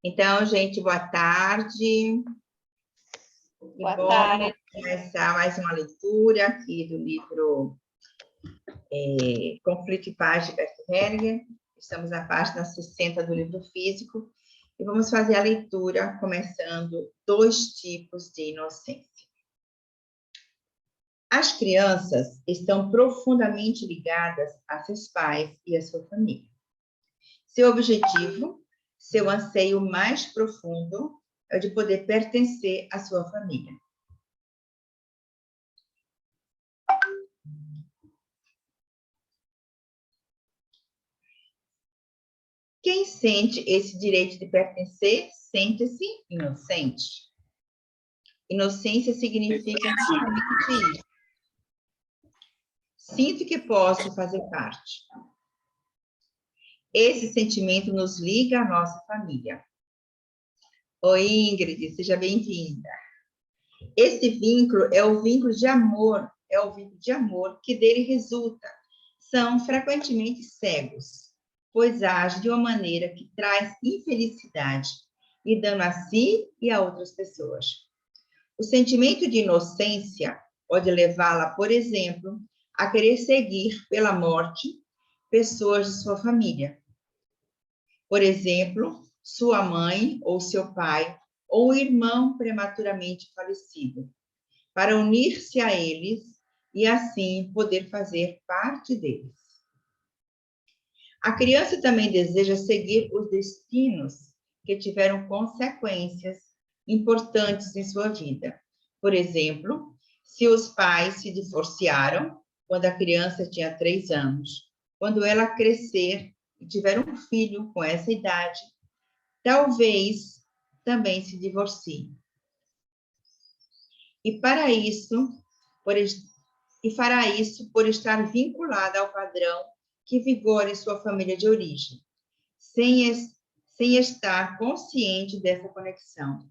Então, gente, boa tarde. Boa tarde. Começar mais uma leitura aqui do livro Conflito e Paz, de Bert Hellinger. Estamos na página 60 do livro físico e vamos fazer a leitura começando dois tipos de inocência. As crianças estão profundamente ligadas a seus pais e a sua família. Seu objetivo, seu anseio mais profundo é o de poder pertencer à sua família. Quem sente esse direito de pertencer, sente-se inocente. Inocência significa justamente isso. Sinto que posso fazer parte. Esse sentimento nos liga à nossa família. Oi, Ingrid, seja bem-vinda. Esse vínculo é o vínculo de amor, que dele resulta. São frequentemente cegos, pois age de uma maneira que traz infelicidade e dano a si e a outras pessoas. O sentimento de inocência pode levá-la, por exemplo, a querer seguir pela morte pessoas de sua família. Por exemplo, sua mãe ou seu pai, ou um irmão prematuramente falecido, para unir-se a eles e assim poder fazer parte deles. A criança também deseja seguir os destinos que tiveram consequências importantes em sua vida. Por exemplo, se os pais se divorciaram quando a criança tinha 3 anos, quando ela crescer e tiver um filho com essa idade, talvez também se divorcie. E fará isso por estar vinculada ao padrão que vigora em sua família de origem, sem estar consciente dessa conexão.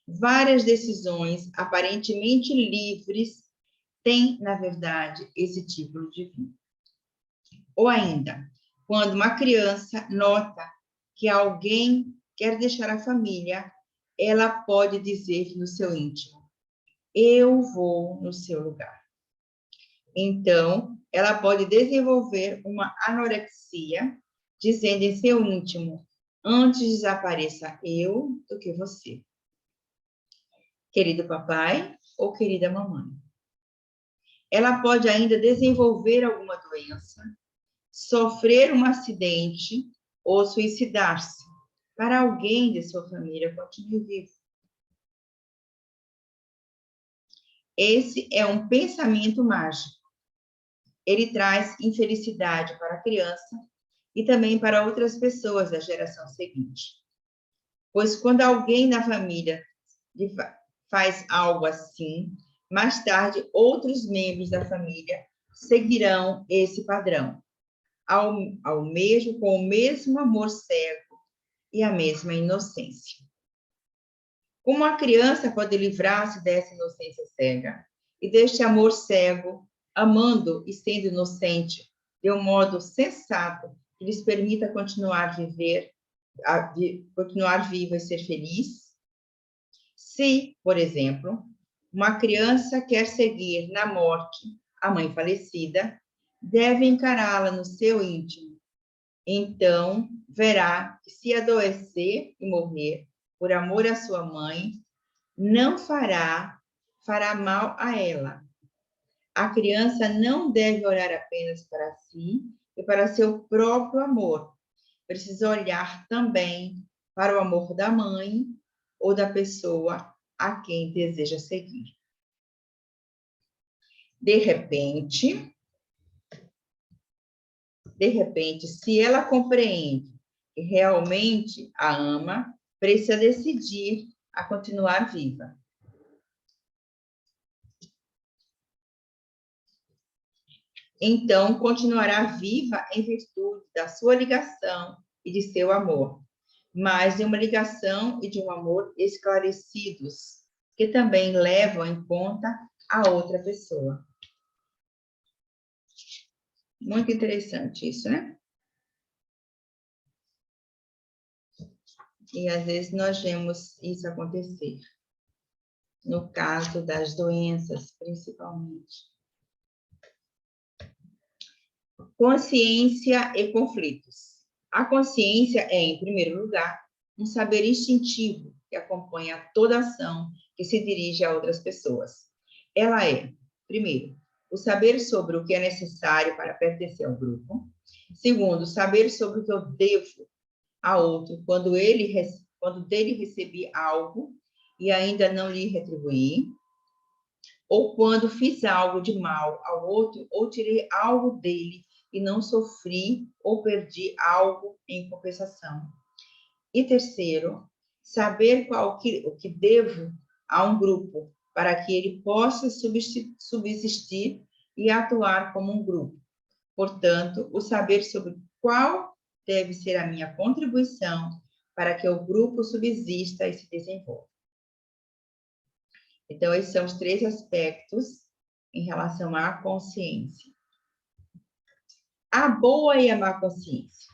Várias decisões aparentemente livres têm, na verdade, esse tipo de vínculo. Ou ainda, quando uma criança nota que alguém quer deixar a família, ela pode dizer no seu íntimo: eu vou no seu lugar. Então, ela pode desenvolver uma anorexia, dizendo em seu íntimo: antes desapareça eu do que você. Querido papai ou querida mamãe. Ela pode ainda desenvolver alguma doença, sofrer um acidente ou suicidar-se, para alguém de sua família continue vivo. Esse é um pensamento mágico. Ele traz infelicidade para a criança e também para outras pessoas da geração seguinte. Pois quando alguém na família faz algo assim, mais tarde outros membros da família seguirão esse padrão, com o mesmo amor cego e a mesma inocência. Como a criança pode livrar-se dessa inocência cega e deste amor cego, amando e sendo inocente, de um modo sensato que lhes permita continuar vivo e ser feliz? Se, por exemplo, uma criança quer seguir na morte a mãe falecida, deve encará-la no seu íntimo. Então, verá que se adoecer e morrer por amor à sua mãe, não fará mal a ela. A criança não deve olhar apenas para si e para seu próprio amor. Precisa olhar também para o amor da mãe ou da pessoa a quem deseja seguir. De repente, se ela compreende que realmente a ama, precisa decidir a continuar viva. Então, continuará viva em virtude da sua ligação e de seu amor, mas de uma ligação e de um amor esclarecidos, que também levam em conta a outra pessoa. Muito interessante isso, né? E às vezes nós vemos isso acontecer. No caso das doenças, principalmente. Consciência e conflitos. A consciência é, em primeiro lugar, um saber instintivo que acompanha toda ação que se dirige a outras pessoas. Ela é, primeiro, o saber sobre o que é necessário para pertencer ao grupo. Segundo, saber sobre o que eu devo a outro quando dele recebi algo e ainda não lhe retribuí, ou quando fiz algo de mal ao outro ou tirei algo dele e não sofri ou perdi algo em compensação. E terceiro, saber o que devo a um grupo para que ele possa subsistir e atuar como um grupo. Portanto, o saber sobre qual deve ser a minha contribuição para que o grupo subsista e se desenvolva. Então, esses são os 3 aspectos em relação à consciência. A boa e a má consciência.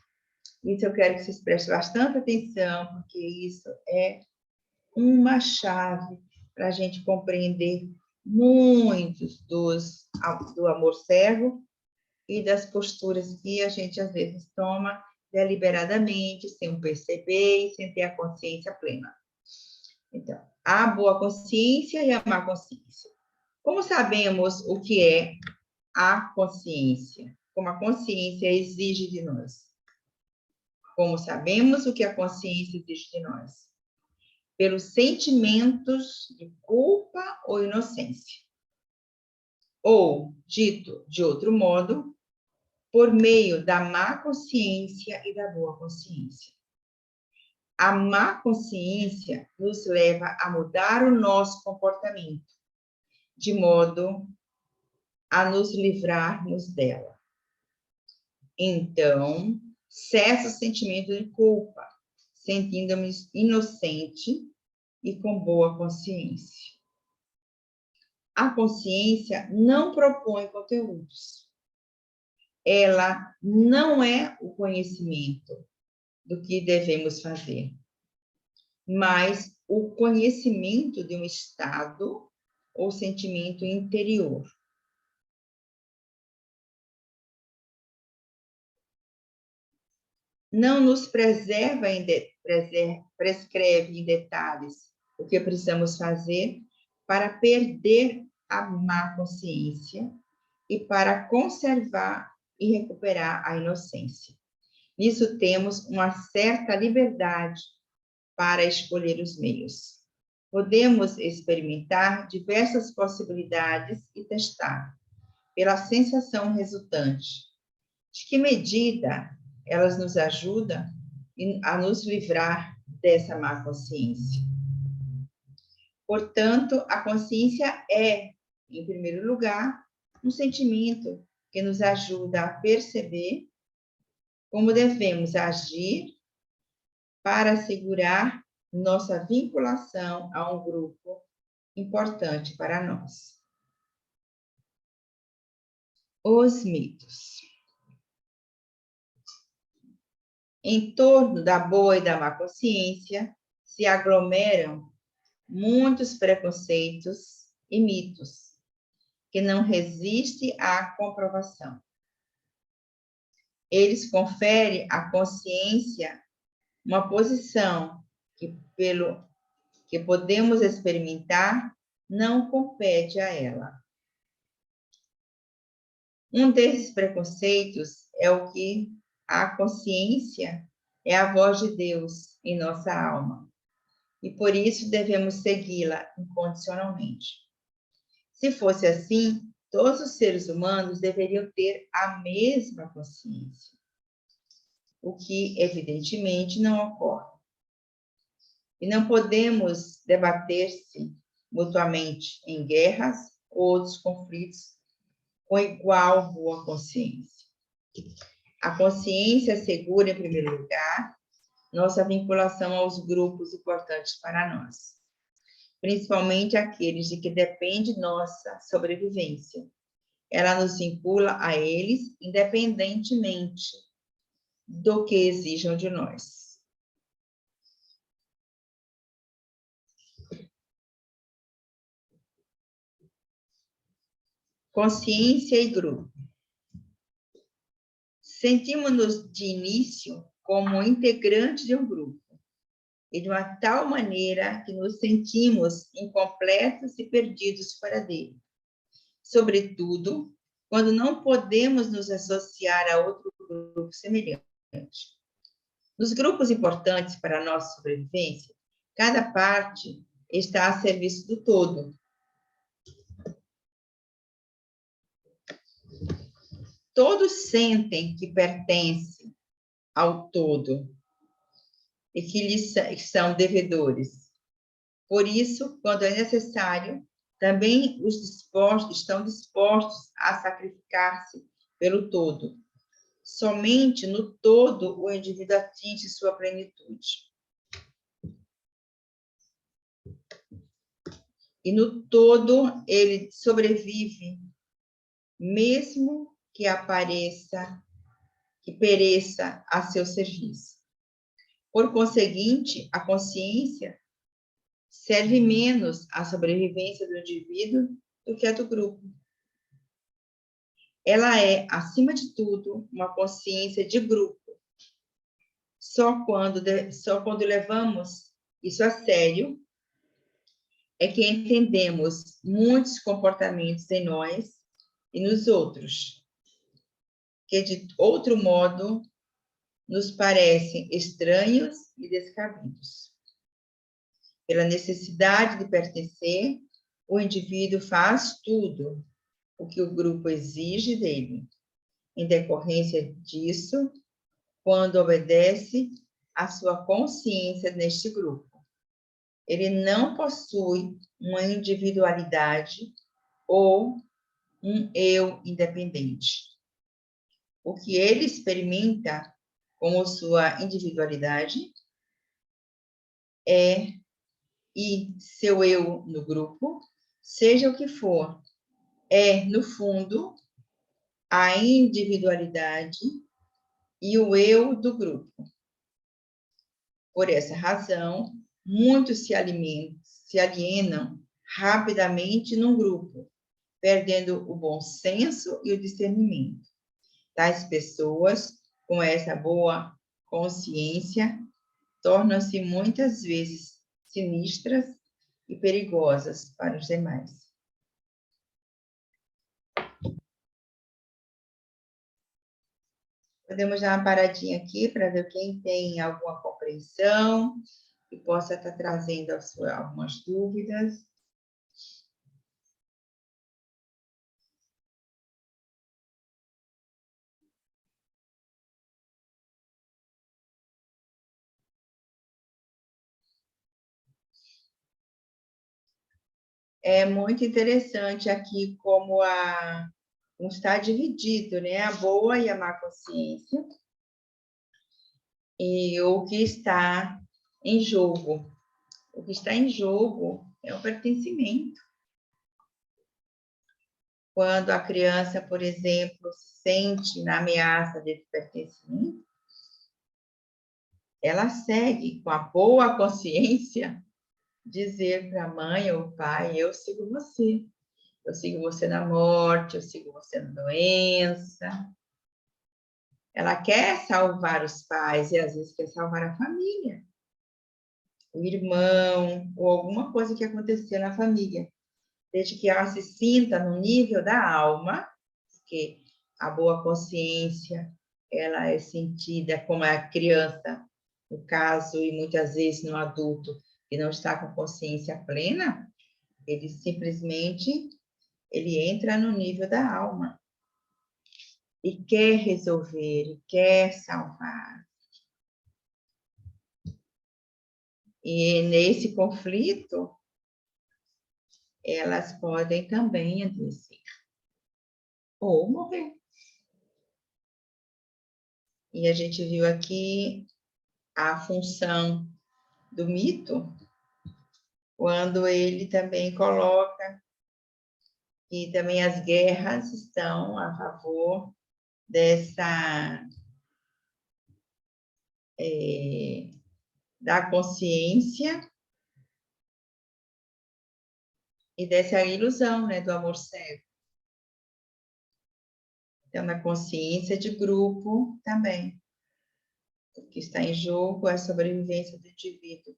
Isso eu quero que vocês prestem bastante atenção, porque isso é uma chave para a gente compreender muitos do amor cego e das posturas que a gente, às vezes, toma deliberadamente, sem perceber e sem ter a consciência plena. Então, a boa consciência e a má consciência. Como sabemos o que é a consciência? Como a consciência exige de nós? Como sabemos o que a consciência exige de nós? Pelos sentimentos de culpa ou inocência. Ou, dito de outro modo, por meio da má consciência e da boa consciência. A má consciência nos leva a mudar o nosso comportamento, de modo a nos livrarmos dela. Então, cessa o sentimento de culpa, sentindo-me inocente e com boa consciência. A consciência não propõe conteúdos. Ela não é o conhecimento do que devemos fazer, mas o conhecimento de um estado ou sentimento interior. Não nos prescreve em detalhes o que precisamos fazer para perder a má consciência e para conservar e recuperar a inocência. Nisso temos uma certa liberdade para escolher os meios. Podemos experimentar diversas possibilidades e testar, pela sensação resultante, de que medida elas nos ajudam a nos livrar dessa má consciência. Portanto, a consciência é, em primeiro lugar, um sentimento que nos ajuda a perceber como devemos agir para assegurar nossa vinculação a um grupo importante para nós. Os mitos. Em torno da boa e da má consciência se aglomeram muitos preconceitos e mitos que não resistem à comprovação. Eles conferem à consciência uma posição que podemos experimentar não compete a ela. Um desses preconceitos é o que a consciência é a voz de Deus em nossa alma, e por isso devemos segui-la incondicionalmente. Se fosse assim, todos os seres humanos deveriam ter a mesma consciência, o que evidentemente não ocorre. E não podemos debater-se mutuamente em guerras ou outros conflitos com igual boa consciência. A consciência assegura, em primeiro lugar, nossa vinculação aos grupos importantes para nós, principalmente aqueles de que depende nossa sobrevivência. Ela nos vincula a eles independentemente do que exijam de nós. Consciência e grupo. Sentimos-nos de início como integrantes de um grupo, e de uma tal maneira que nos sentimos incompletos e perdidos fora dele. Sobretudo, quando não podemos nos associar a outro grupo semelhante. Nos grupos importantes para a nossa sobrevivência, cada parte está a serviço do todo. Todos sentem que pertencem ao todo e que lhes são devedores. Por isso, quando é necessário, também estão dispostos a sacrificar-se pelo todo. Somente no todo o indivíduo atinge sua plenitude. E no todo ele sobrevive, mesmo que pereça a seu serviço. Por conseguinte, a consciência serve menos à sobrevivência do indivíduo do que a do grupo. Ela é, acima de tudo, uma consciência de grupo. Só quando levamos isso a sério é que entendemos muitos comportamentos em nós e nos outros, que de outro modo nos parecem estranhos e descabidos. Pela necessidade de pertencer, o indivíduo faz tudo o que o grupo exige dele. Em decorrência disso, quando obedece à sua consciência neste grupo, ele não possui uma individualidade ou um eu independente. O que ele experimenta como sua individualidade e seu eu no grupo, seja o que for, no fundo, a individualidade e o eu do grupo. Por essa razão, muitos se alienam rapidamente num grupo, perdendo o bom senso e o discernimento. Tais pessoas, com essa boa consciência, tornam-se muitas vezes sinistras e perigosas para os demais. Podemos dar uma paradinha aqui para ver quem tem alguma compreensão e possa estar trazendo algumas dúvidas. É muito interessante aqui como está dividido, né? A boa e a má consciência. E o que está em jogo. O que está em jogo é o pertencimento. Quando a criança, por exemplo, se sente na ameaça desse pertencimento, ela segue com a boa consciência dizer para a mãe ou pai, eu sigo você. Eu sigo você na morte, eu sigo você na doença. Ela quer salvar os pais e às vezes quer salvar a família, o irmão, ou alguma coisa que aconteceu na família. Desde que ela se sinta no nível da alma, porque a boa consciência, ela é sentida como a criança, no caso, e muitas vezes no adulto, que não está com consciência plena, ele simplesmente entra no nível da alma e quer resolver, e quer salvar. E nesse conflito, elas podem também adoecer ou morrer. E a gente viu aqui a função do mito, quando ele também coloca que também as guerras estão a favor da consciência e dessa ilusão, né, do amor cego. Então, na consciência de grupo também. O que está em jogo é a sobrevivência do indivíduo.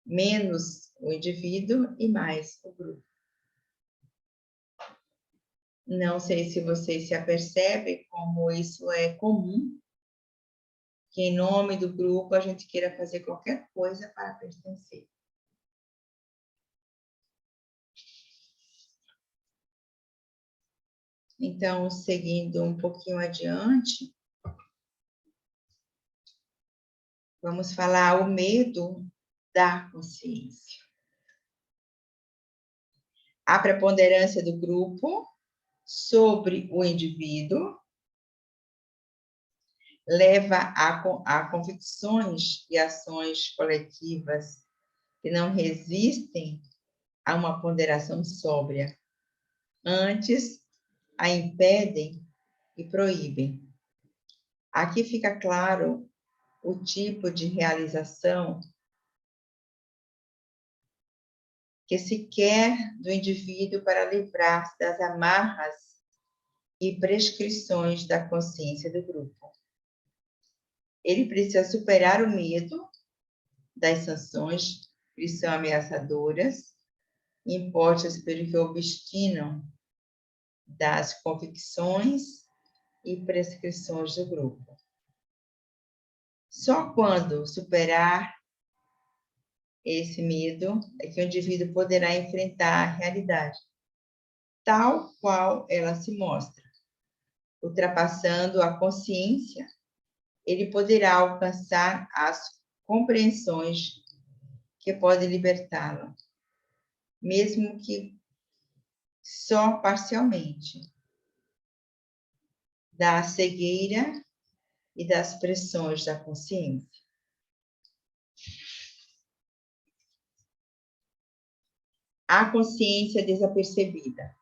Menos o indivíduo e mais o grupo. Não sei se vocês se apercebem como isso é comum, que em nome do grupo a gente queira fazer qualquer coisa para pertencer. Então, seguindo um pouquinho adiante, vamos falar o medo da consciência. A preponderância do grupo sobre o indivíduo leva a convicções e ações coletivas que não resistem a uma ponderação sóbria. Antes, a impedem e proíbem. Aqui fica claro o tipo de realização que se quer do indivíduo para livrar-se das amarras e prescrições da consciência do grupo. Ele precisa superar o medo das sanções que são ameaçadoras, impostas pelo que obstinam das convicções e prescrições do grupo. Só quando superar esse medo é que o indivíduo poderá enfrentar a realidade, tal qual ela se mostra. Ultrapassando a consciência, ele poderá alcançar as compreensões que podem libertá-lo, mesmo que só parcialmente, da cegueira e das pressões da consciência. A consciência desapercebida.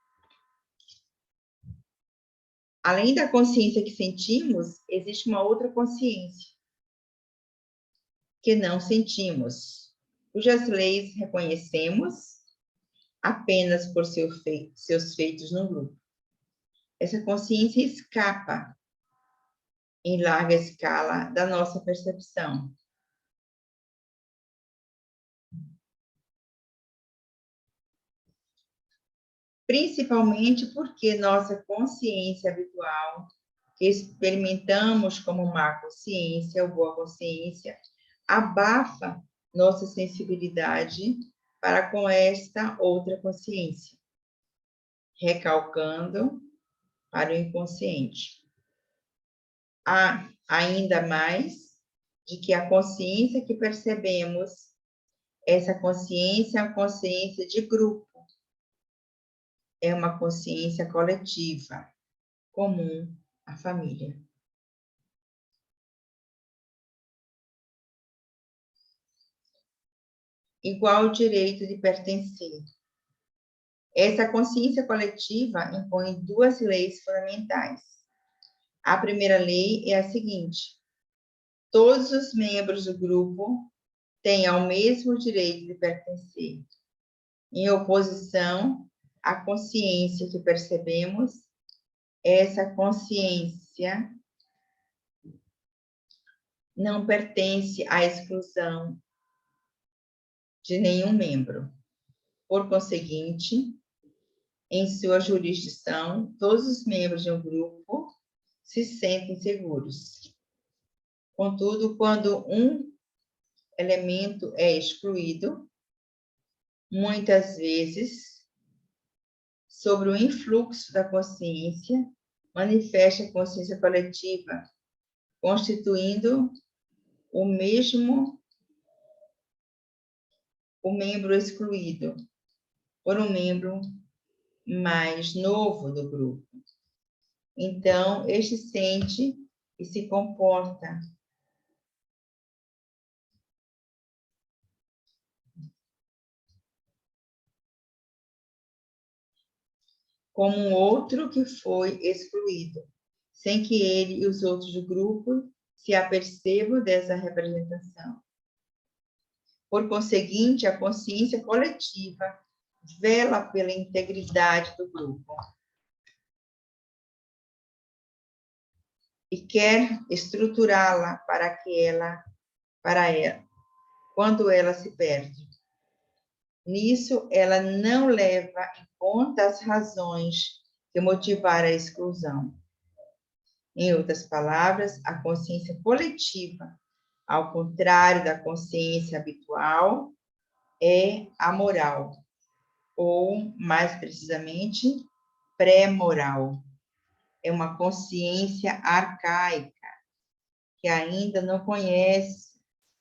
Além da consciência que sentimos, existe uma outra consciência que não sentimos, cujas leis reconhecemos apenas por seus feitos no grupo. Essa consciência escapa em larga escala da nossa percepção. Principalmente porque nossa consciência habitual, que experimentamos como má consciência ou boa consciência, abafa nossa sensibilidade para com esta outra consciência, recalcando para o inconsciente. Há ainda mais de que a consciência que percebemos, essa consciência é a consciência de grupo, é uma consciência coletiva, comum à família. Igual direito de pertencer. Essa consciência coletiva impõe duas leis fundamentais. A primeira lei é a seguinte: todos os membros do grupo têm o mesmo direito de pertencer, em oposição à consciência que percebemos. Essa consciência não pertence à exclusão de nenhum membro. Por conseguinte, em sua jurisdição, todos os membros de um grupo se sentem seguros. Contudo, quando um elemento é excluído, muitas vezes, sobre o influxo da consciência, manifesta a consciência coletiva, constituindo o membro excluído por um membro mais novo do grupo. Então, este sente e se comporta como um outro que foi excluído, sem que ele e os outros do grupo se apercebam dessa representação. Por conseguinte, a consciência coletiva vela pela integridade do grupo, e quer estruturá-la quando ela se perde. Nisso, ela não leva em conta as razões que motivaram a exclusão. Em outras palavras, a consciência coletiva, ao contrário da consciência habitual, é amoral, ou, mais precisamente, pré-moral. É uma consciência arcaica, que ainda não conhece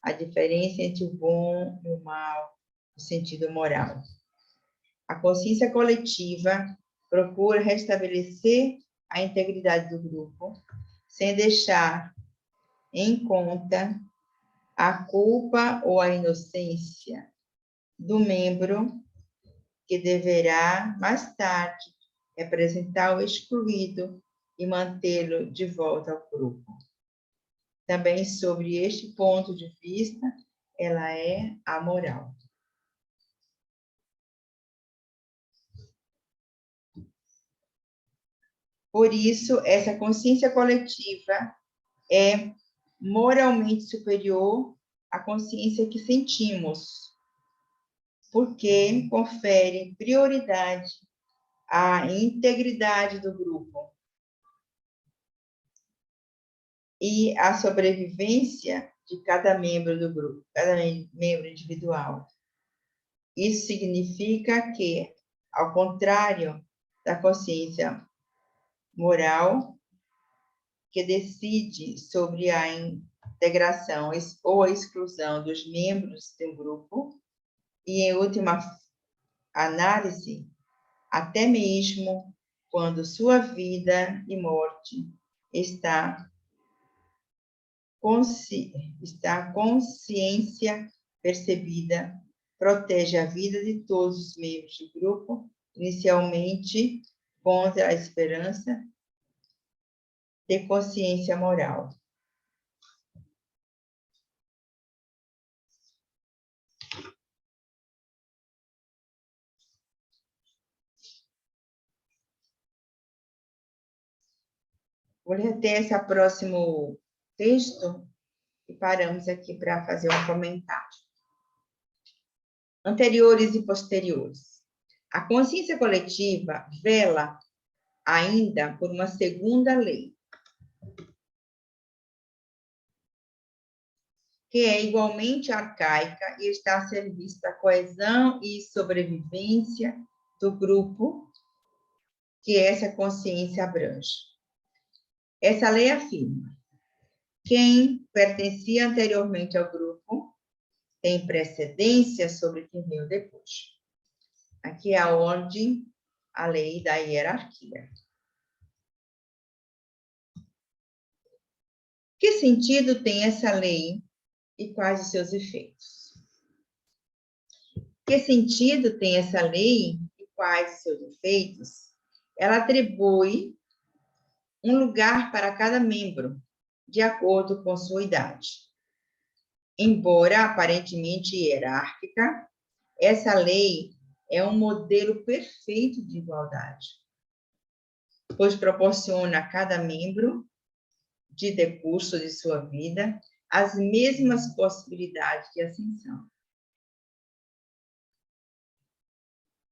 a diferença entre o bom e o mal, no sentido moral. A consciência coletiva procura restabelecer a integridade do grupo, sem deixar em conta a culpa ou a inocência do membro que deverá, mais tarde, representar o excluído e mantê-lo de volta ao grupo. Também, sobre este ponto de vista, ela é amoral. Por isso, essa consciência coletiva é moralmente superior à consciência que sentimos, porque confere prioridade à integridade do grupo e à sobrevivência de cada membro do grupo, cada membro individual. Isso significa que, ao contrário da consciência moral, que decide sobre a integração ou a exclusão dos membros de um grupo, e, em última análise, até mesmo quando sua vida e morte está consciência percebida, protege a vida de todos os membros do grupo, inicialmente contra a esperança de consciência moral. Vou ler até esse próximo texto e paramos aqui para fazer um comentário. Anteriores e posteriores. A consciência coletiva vela ainda por uma segunda lei, que é igualmente arcaica e está a serviço da coesão e sobrevivência do grupo que essa consciência abrange. Essa lei afirma: quem pertencia anteriormente ao grupo tem precedência sobre quem veio depois. Aqui é a ordem, a lei da hierarquia. Que sentido tem essa lei e quais os seus efeitos? Que sentido tem essa lei e quais os seus efeitos? Ela atribui um lugar para cada membro, de acordo com sua idade. Embora aparentemente hierárquica, essa lei é um modelo perfeito de igualdade, pois proporciona a cada membro, de decurso de sua vida, as mesmas possibilidades de ascensão.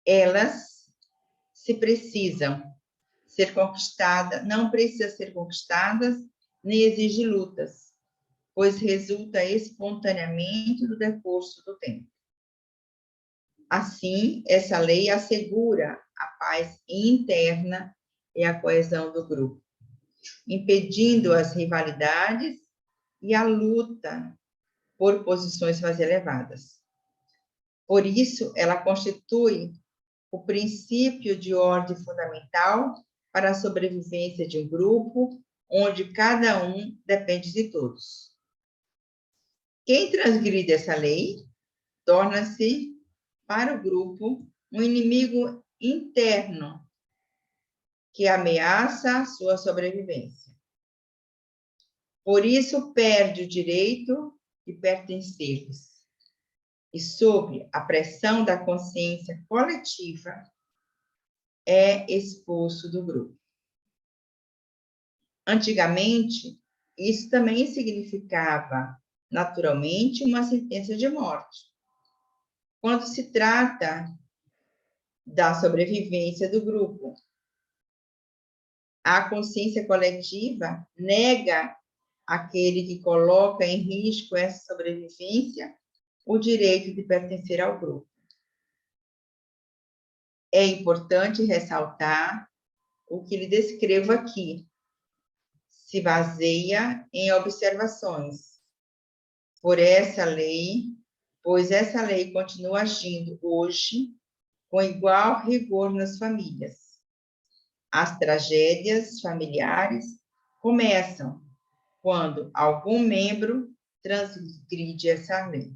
Elas não precisam ser conquistadas, nem exigem lutas, pois resulta espontaneamente do decurso do tempo. Assim, essa lei assegura a paz interna e a coesão do grupo, impedindo as rivalidades e a luta por posições mais elevadas. Por isso, ela constitui o princípio de ordem fundamental para a sobrevivência de um grupo, onde cada um depende de todos. Quem transgride essa lei torna-se, para o grupo, um inimigo interno que ameaça a sua sobrevivência. Por isso, perde o direito de pertencer-lhes. E, sob a pressão da consciência coletiva, é expulso do grupo. Antigamente, isso também significava, naturalmente, uma sentença de morte. Quando se trata da sobrevivência do grupo, a consciência coletiva nega àquele que coloca em risco essa sobrevivência o direito de pertencer ao grupo. É importante ressaltar o que lhe descrevo aqui. Se baseia em observações por essa lei, pois essa lei continua agindo hoje com igual rigor nas famílias. As tragédias familiares começam quando algum membro transgride essa lei.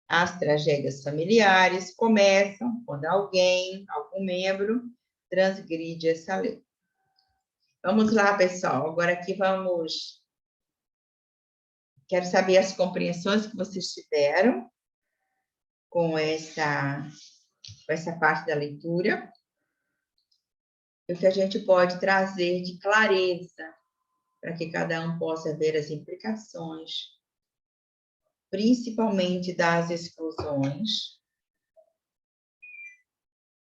As tragédias familiares começam quando algum membro, transgride essa lei. Vamos lá, pessoal. Agora aqui vamos... Quero saber as compreensões que vocês tiveram com essa parte da leitura. E o que a gente pode trazer de clareza para que cada um possa ver as implicações, principalmente das exclusões,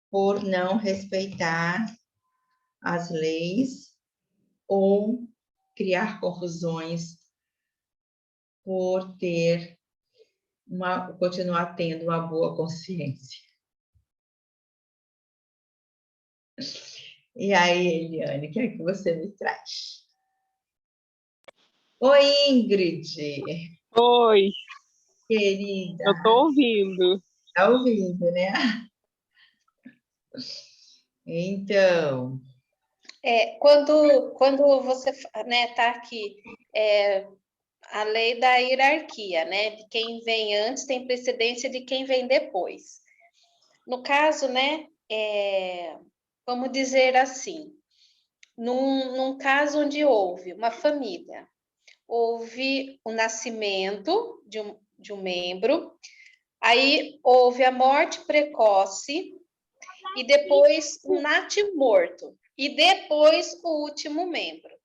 por não respeitar as leis ou criar confusões por continuar tendo uma boa consciência. E aí, Eliane, o que é que você me traz? Oi, Ingrid. Oi, Querida. eu tô ouvindo. Tá ouvindo, né? Então... Quando você tá aqui, a lei da hierarquia, né? De quem vem antes tem precedência de quem vem depois. No caso, né? Vamos dizer assim, num caso onde houve uma família, houve o nascimento de um membro, aí houve a morte precoce e depois o natimorto e depois o último membro.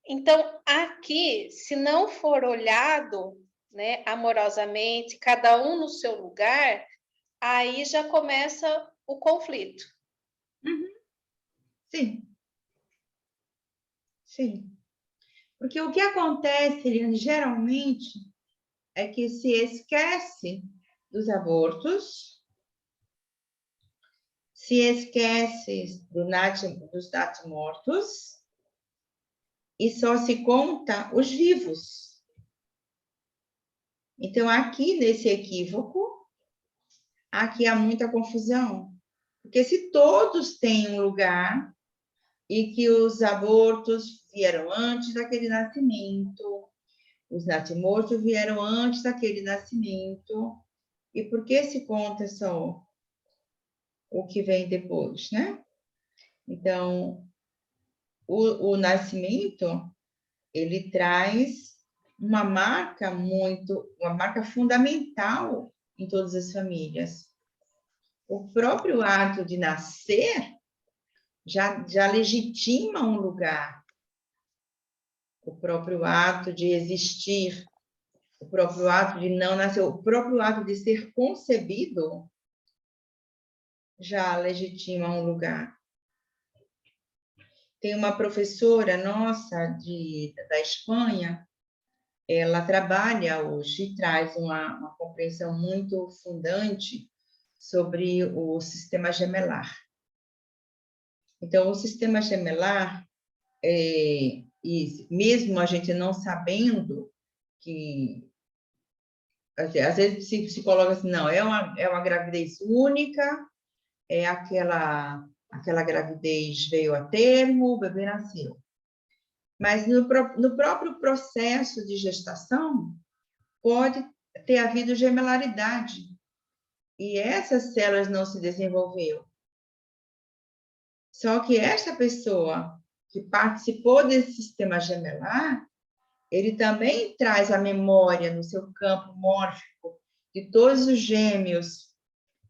Então, aqui, se não for olhado, né, amorosamente, cada um no seu lugar, aí já começa o conflito. Uhum. Sim. Sim. Porque o que acontece, Eliane, geralmente, é que se esquece dos abortos, se esquece dos natimortos, e só se conta os vivos. Então, aqui, nesse equívoco, aqui há muita confusão. Porque se todos têm um lugar e que os abortos vieram antes daquele nascimento, os natimortos vieram antes daquele nascimento, e por que se conta só o que vem depois, né? Então, o nascimento, ele traz uma marca fundamental em todas as famílias. O próprio ato de nascer já legitima um lugar. O próprio ato de existir, o próprio ato de não nascer, o próprio ato de ser concebido já legitima um lugar. Tem uma professora nossa da Espanha, ela trabalha hoje e traz uma compreensão muito fundante sobre o sistema gemelar. Então, o sistema gemelar, e mesmo a gente não sabendo que, às vezes se coloca assim, não, é uma gravidez única, é aquela gravidez veio a termo, o bebê nasceu. Mas no próprio processo de gestação, pode ter havido gemelaridade, e essas células não se desenvolveu. Só que essa pessoa que participou desse sistema gemelar, ele também traz a memória no seu campo mórfico de todos os gêmeos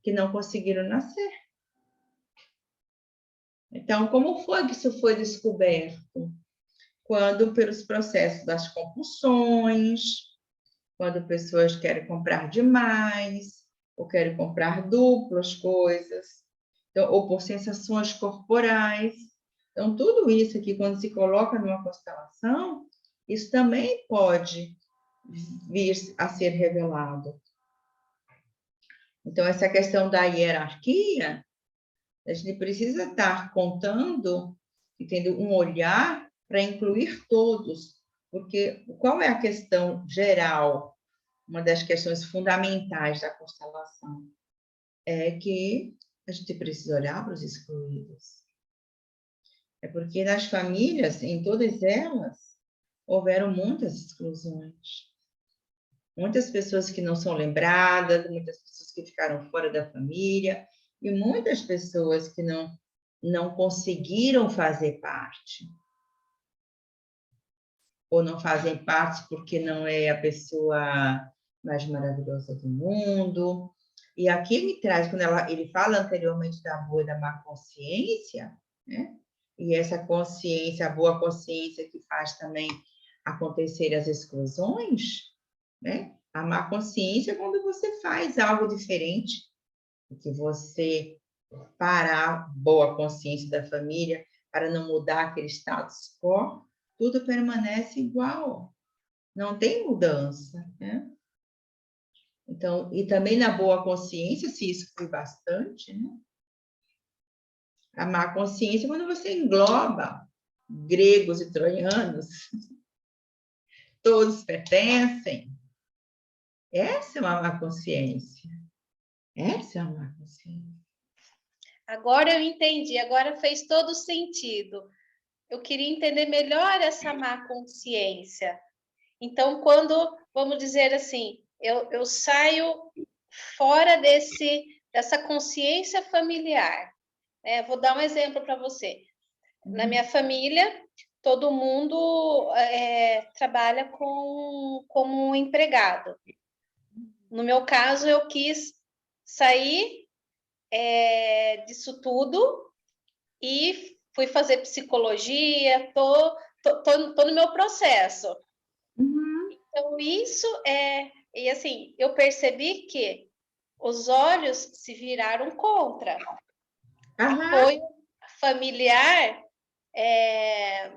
que não conseguiram nascer. Então, como foi que isso foi descoberto? Quando, pelos processos das compulsões, quando pessoas querem comprar demais, ou querem comprar duplas coisas, então, ou por sensações corporais. Então, tudo isso aqui, quando se coloca numa constelação, isso também pode vir a ser revelado. Então, essa questão da hierarquia, a gente precisa estar contando, tendo um olhar para incluir todos, porque qual é a questão geral, uma das questões fundamentais da constelação? É que a gente precisa olhar para os excluídos. É porque nas famílias, em todas elas, houveram muitas exclusões. Muitas pessoas que não são lembradas, muitas pessoas que ficaram fora da família, e muitas pessoas que não conseguiram fazer parte. Ou não fazem parte porque não é a pessoa mais maravilhosa do mundo. E aqui ele traz, quando ele fala anteriormente da boa e da má consciência, né? E essa consciência, a boa consciência que faz também acontecer as exclusões, né? A má consciência é quando você faz algo diferente, que você, para a boa consciência da família, para não mudar aquele status quo, tudo permanece igual, não tem mudança, né? Então, e também na boa consciência se exclui bastante, né? A má consciência, quando você engloba gregos e troianos, todos pertencem, essa é uma má consciência. Essa é uma má consciência. Agora eu entendi, agora fez todo sentido. Eu queria entender melhor essa má consciência. Então, quando, vamos dizer assim, eu saio fora dessa consciência familiar, né? Vou dar um exemplo para você. Na minha família, todo mundo trabalha como empregado. No meu caso, eu quis sair disso tudo e fui fazer psicologia, tô no meu processo. Então, isso e assim, eu percebi que os olhos se viraram contra. Apoio familiar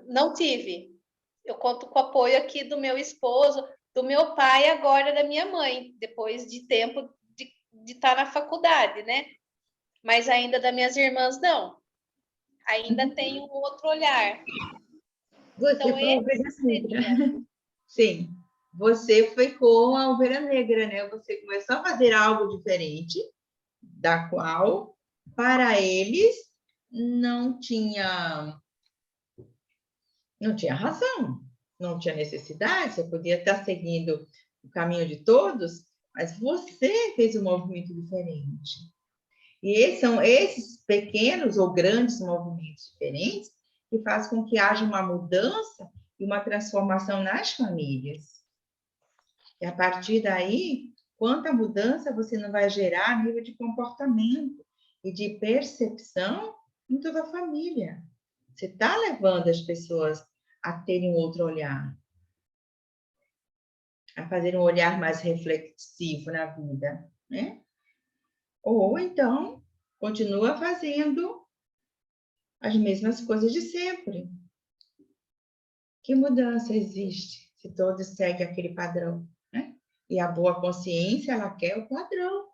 não tive. Eu conto com o apoio aqui do meu esposo, do meu pai, agora da minha mãe, depois de tempo de estar na faculdade, né? Mas ainda das minhas irmãs, não. Ainda tem um outro olhar. Você Então, foi a ovelha negra. Sim, você foi com a ovelha negra, né? Você começou a fazer algo diferente, da qual, para eles, não tinha razão, não tinha necessidade, você podia estar seguindo o caminho de todos, mas você fez um movimento diferente. E são esses pequenos ou grandes movimentos diferentes que fazem com que haja uma mudança e uma transformação nas famílias. E a partir daí, quanta mudança você não vai gerar a nível de comportamento e de percepção em toda a família. Você está levando as pessoas a terem um outro olhar, a fazer um olhar mais reflexivo na vida, né? Ou então, continua fazendo as mesmas coisas de sempre. Que mudança existe se todos seguem aquele padrão, né? E a boa consciência, ela quer o padrão.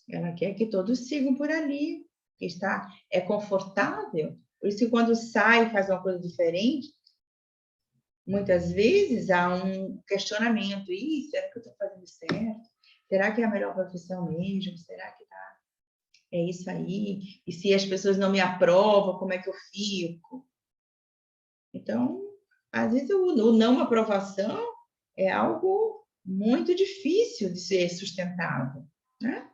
Ela quer que todos sigam por ali, que é confortável. Por isso que quando sai e faz uma coisa diferente, muitas vezes há um questionamento. Será que eu estou fazendo certo? Será que é a melhor profissão mesmo? Será que é isso aí? E se as pessoas não me aprovam, como é que eu fico? Então, às vezes, o não aprovação é algo muito difícil de ser sustentado, né?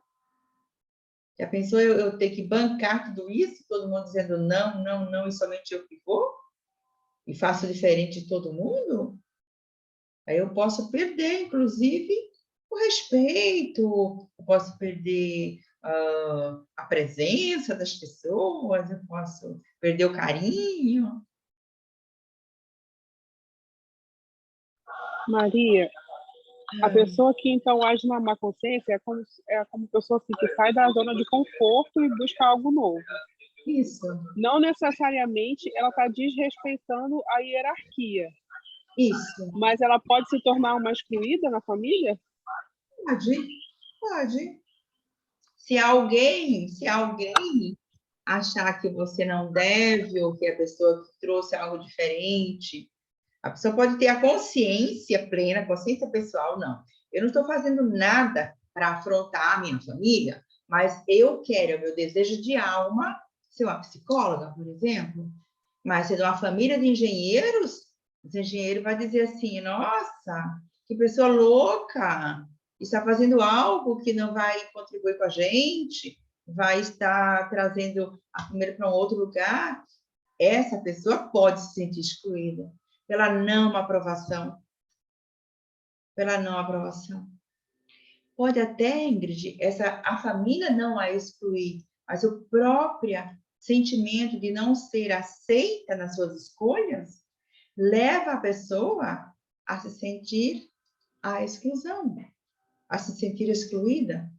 Já pensou eu ter que bancar tudo isso, todo mundo dizendo não, não, não, e somente eu que vou? E faço diferente de todo mundo? Aí eu posso perder, inclusive, o respeito, eu posso perder a presença das pessoas, eu posso perder o carinho. Maria, a pessoa que então age na má consciência é como pessoa assim, que sai da zona de conforto e busca algo novo. Isso. Não necessariamente ela está desrespeitando a hierarquia. Isso. Mas ela pode se tornar uma excluída na família? Pode. Se alguém achar que você não deve, ou que a pessoa trouxe algo diferente, a pessoa pode ter a consciência plena, consciência pessoal, não. Eu não estou fazendo nada para afrontar a minha família, mas eu quero, é o meu desejo de alma, ser uma psicóloga, por exemplo, mas sendo uma família de engenheiros, os engenheiros vai dizer assim, nossa, que pessoa louca, está fazendo algo que não vai contribuir com a gente, vai estar trazendo a família para um outro lugar. Essa pessoa pode se sentir excluída pela não aprovação. Pela não aprovação. Pode até, Ingrid, a família não a excluir, mas o próprio sentimento de não ser aceita nas suas escolhas leva a pessoa a se sentir a exclusão, a se sentir excluída.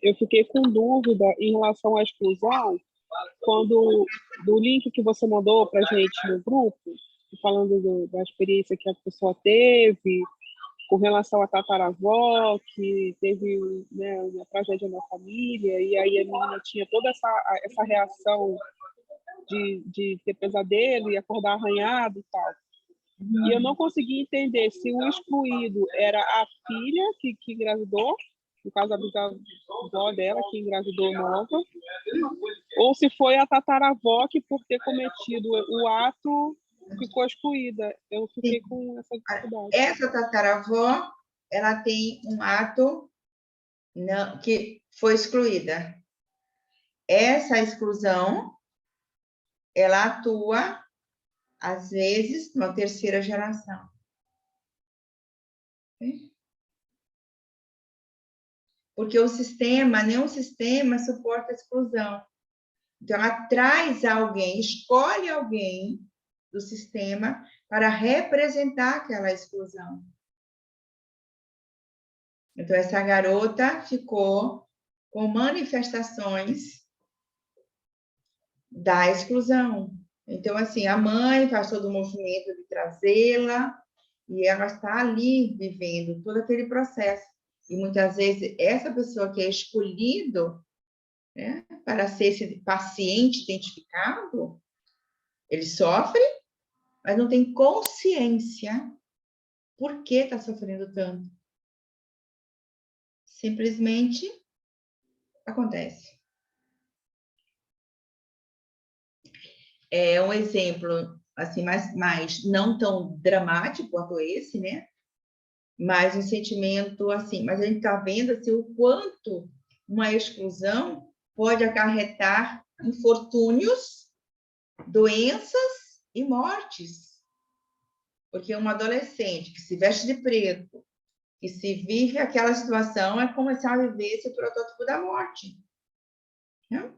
Eu fiquei com dúvida em relação à exclusão, quando do link que você mandou para a gente no grupo, falando da experiência que a pessoa teve, com relação à tataravó, que teve, né, uma tragédia na família, e aí a menina tinha toda essa reação de ter pesadelo e acordar arranhado e tal. E eu não consegui entender se o excluído era a filha que engravidou, no caso a bisavó dela que engravidou nova, ou se foi a tataravó que, por ter cometido o ato, ficou excluída. Eu fiquei com essa dificuldade. Essa tataravó, ela tem um ato que foi excluída. Essa exclusão, ela atua, às vezes, numa terceira geração. Porque nenhum sistema suporta a exclusão. Então, ela traz alguém, escolhe alguém do sistema para representar aquela exclusão. Então, essa garota ficou com manifestações da exclusão. Então, assim, a mãe faz todo o movimento de trazê-la e ela está ali vivendo todo aquele processo. E muitas vezes essa pessoa que é escolhido, né, para ser esse paciente identificado, ele sofre, mas não tem consciência por que está sofrendo tanto. Simplesmente acontece. É um exemplo assim mais não tão dramático quanto esse, né? Mas um sentimento assim, mas a gente está vendo assim, o quanto uma exclusão pode acarretar infortúnios, doenças e mortes. Porque uma adolescente que se veste de preto, que se vive aquela situação, é como se ela vivesse o protótipo da morte. Né?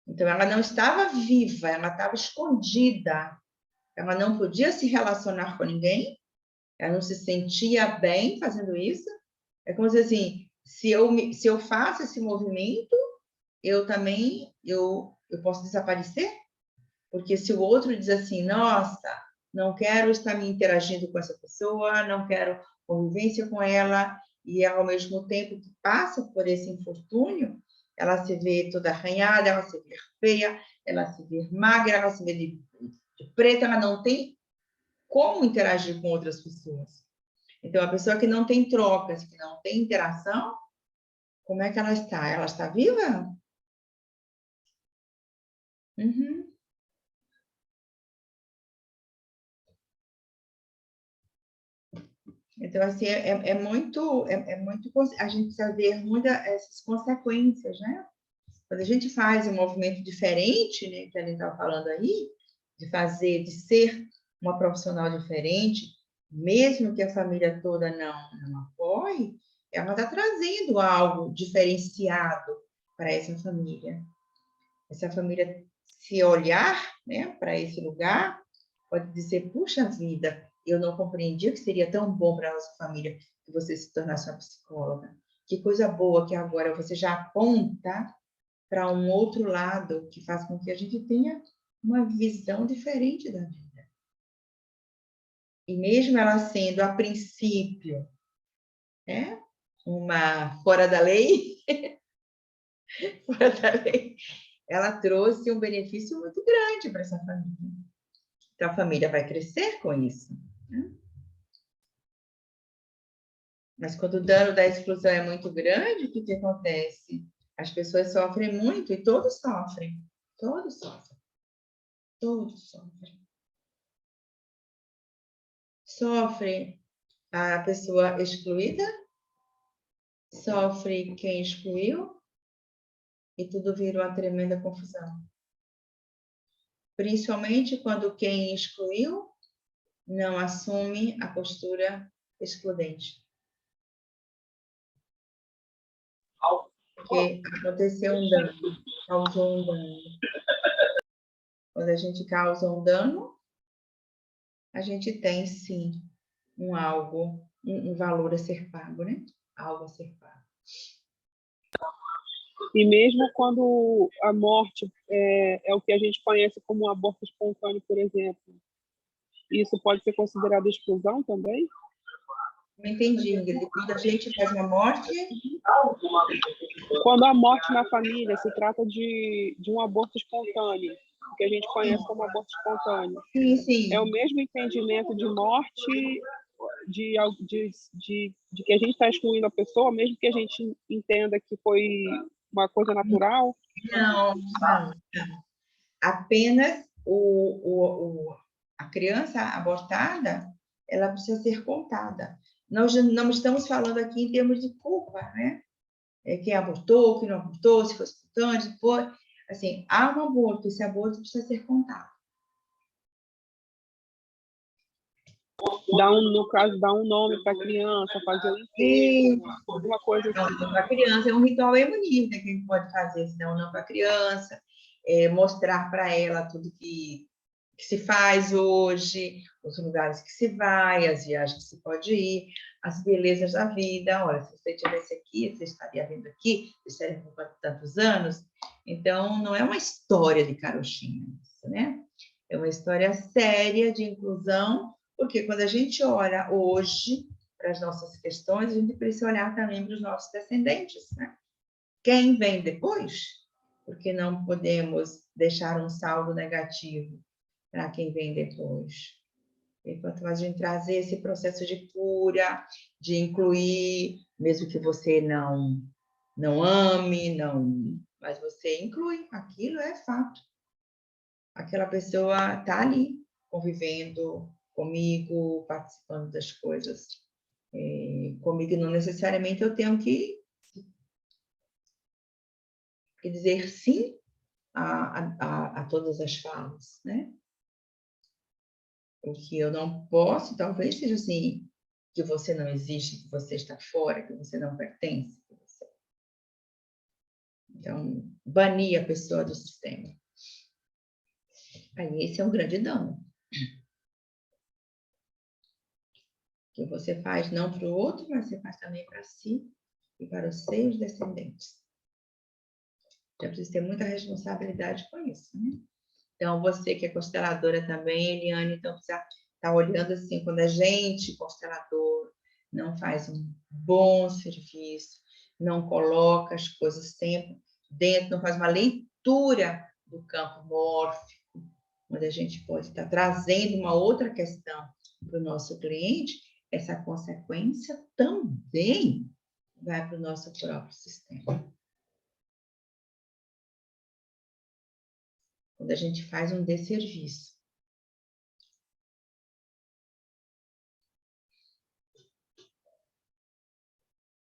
Então, ela não estava viva, ela estava escondida. Ela não podia se relacionar com ninguém, ela não se sentia bem fazendo isso. É como se assim, se eu faço esse movimento, eu também eu posso desaparecer, porque se o outro diz assim, nossa, não quero estar me interagindo com essa pessoa, não quero convivência com ela, e ela, ao mesmo tempo que passa por esse infortúnio, ela se vê toda arranhada, ela se vê feia, ela se vê magra, ela se vê de preta, ela não tem como interagir com outras pessoas. Então, a pessoa que não tem trocas, que não tem interação, como é que ela está? Ela está viva? Uhum. Então, assim, é muito, a gente precisa ver muitas essas consequências, né? Quando a gente faz um movimento diferente, né, que a gente estava falando aí, de ser uma profissional diferente, mesmo que a família toda não apoie, ela está trazendo algo diferenciado para essa família. Essa família, se olhar, né, para esse lugar, pode dizer, puxa vida, eu não compreendia que seria tão bom para a nossa família que você se tornasse uma psicóloga. Que coisa boa que agora você já aponta para um outro lado que faz com que a gente tenha uma visão diferente da vida. E mesmo ela sendo, a princípio, né, uma fora da lei, fora da lei, ela trouxe um benefício muito grande para essa família. Então, a família vai crescer com isso. Né? Mas quando o dano da exclusão é muito grande, o que acontece? As pessoas sofrem muito e todos sofrem. Todos sofrem. Todos sofrem. Sofre a pessoa excluída, sofre quem excluiu, e tudo vira uma tremenda confusão. Principalmente quando quem excluiu não assume a postura excludente. Porque aconteceu um dano, causou um dano. Quando a gente causa um dano, a gente tem, sim, um valor a ser pago, né? Algo a ser pago. E mesmo quando a morte é o que a gente conhece como um aborto espontâneo, por exemplo, isso pode ser considerado exclusão também? Não entendi, Ingrid. Quando a gente faz uma morte... Quando a morte na família se trata de um aborto espontâneo, que a gente conhece como aborto espontâneo. Sim, sim. É o mesmo entendimento de morte, de que a gente está excluindo a pessoa, mesmo que a gente entenda que foi uma coisa natural? Não. Apenas a criança abortada, ela precisa ser contada. Nós não estamos falando aqui em termos de culpa, né? Quem abortou, quem não abortou, se foi espontâneo, se foi... Assim, há um aborto, esse aborto precisa ser contado. No caso, dar um nome para a criança, fazer um enterro, alguma coisa assim. Não, para a criança é um ritual bonito, né, que a gente pode fazer, se não para a criança, mostrar para ela tudo que se faz hoje, os lugares que se vai, as viagens que se pode ir, as belezas da vida. Olha, se você estivesse aqui, você estaria vindo aqui, você estaria com tantos anos. Então, não é uma história de carochinha, né? É uma história séria de inclusão, porque quando a gente olha hoje para as nossas questões, a gente precisa olhar também para os nossos descendentes, né? Quem vem depois? Porque não podemos deixar um saldo negativo para quem vem depois. E quanto mais a gente trazer esse processo de cura, de incluir, mesmo que você não ame, mas você inclui, aquilo é fato. Aquela pessoa está ali, convivendo comigo, participando das coisas. Comigo não necessariamente eu tenho que dizer sim a todas as falas, né? O que eu não posso, talvez seja assim, que você não existe, que você está fora, que você não pertence. Então, banir a pessoa do sistema. Aí esse é um grande dano. Que você faz não para o outro, mas você faz também para si e para os seus descendentes. Já precisa ter muita responsabilidade com isso, né? Então, você que é consteladora também, Eliane, então precisa estar olhando assim, quando a gente, constelador, não faz um bom serviço, não coloca as coisas sempre dentro, não faz uma leitura do campo mórfico, onde a gente pode estar trazendo uma outra questão para o nosso cliente, essa consequência também vai para o nosso próprio sistema. Quando a gente faz um desserviço.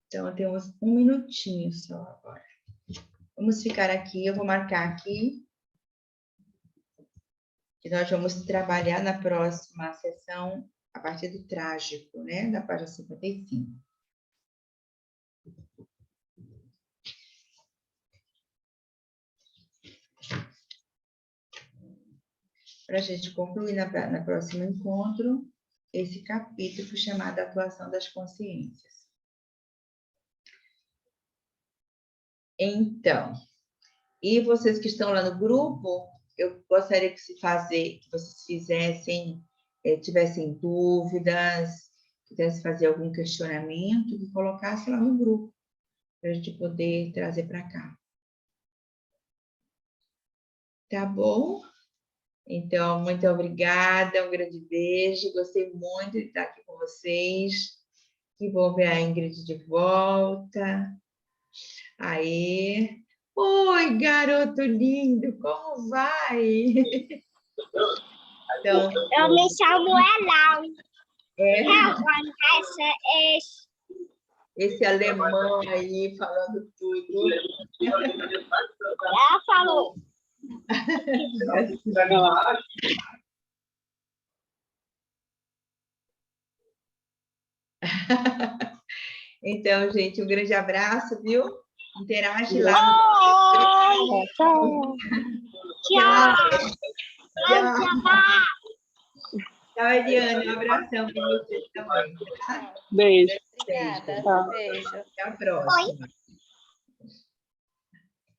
Então, temos um minutinho só agora. Vamos ficar aqui, eu vou marcar aqui, que nós vamos trabalhar na próxima sessão a partir do trágico, né? Da página 55. Para a gente concluir na próximo encontro, esse capítulo chamado Atuação das Consciências. Então, e vocês que estão lá no grupo, eu gostaria que vocês fizessem, tivessem dúvidas, quisessem fazer algum questionamento, que colocasse lá no grupo, para a gente poder trazer para cá. Tá bom? Então, muito obrigada, um grande beijo, gostei muito de estar aqui com vocês. Que bom ver a Ingrid de volta. Aê! Oi, garoto lindo, como vai? Então, eu me chamo Elau. É, esse alemão aí falando tudo. Ela falou. Então, gente, um grande abraço, viu? Interage lá. Tchau. Tchau. Tchau. Tchau, Eliane. Um abração para vocês também. Tá? Beijo. Obrigada. Tchau. Beijo. Até a próxima.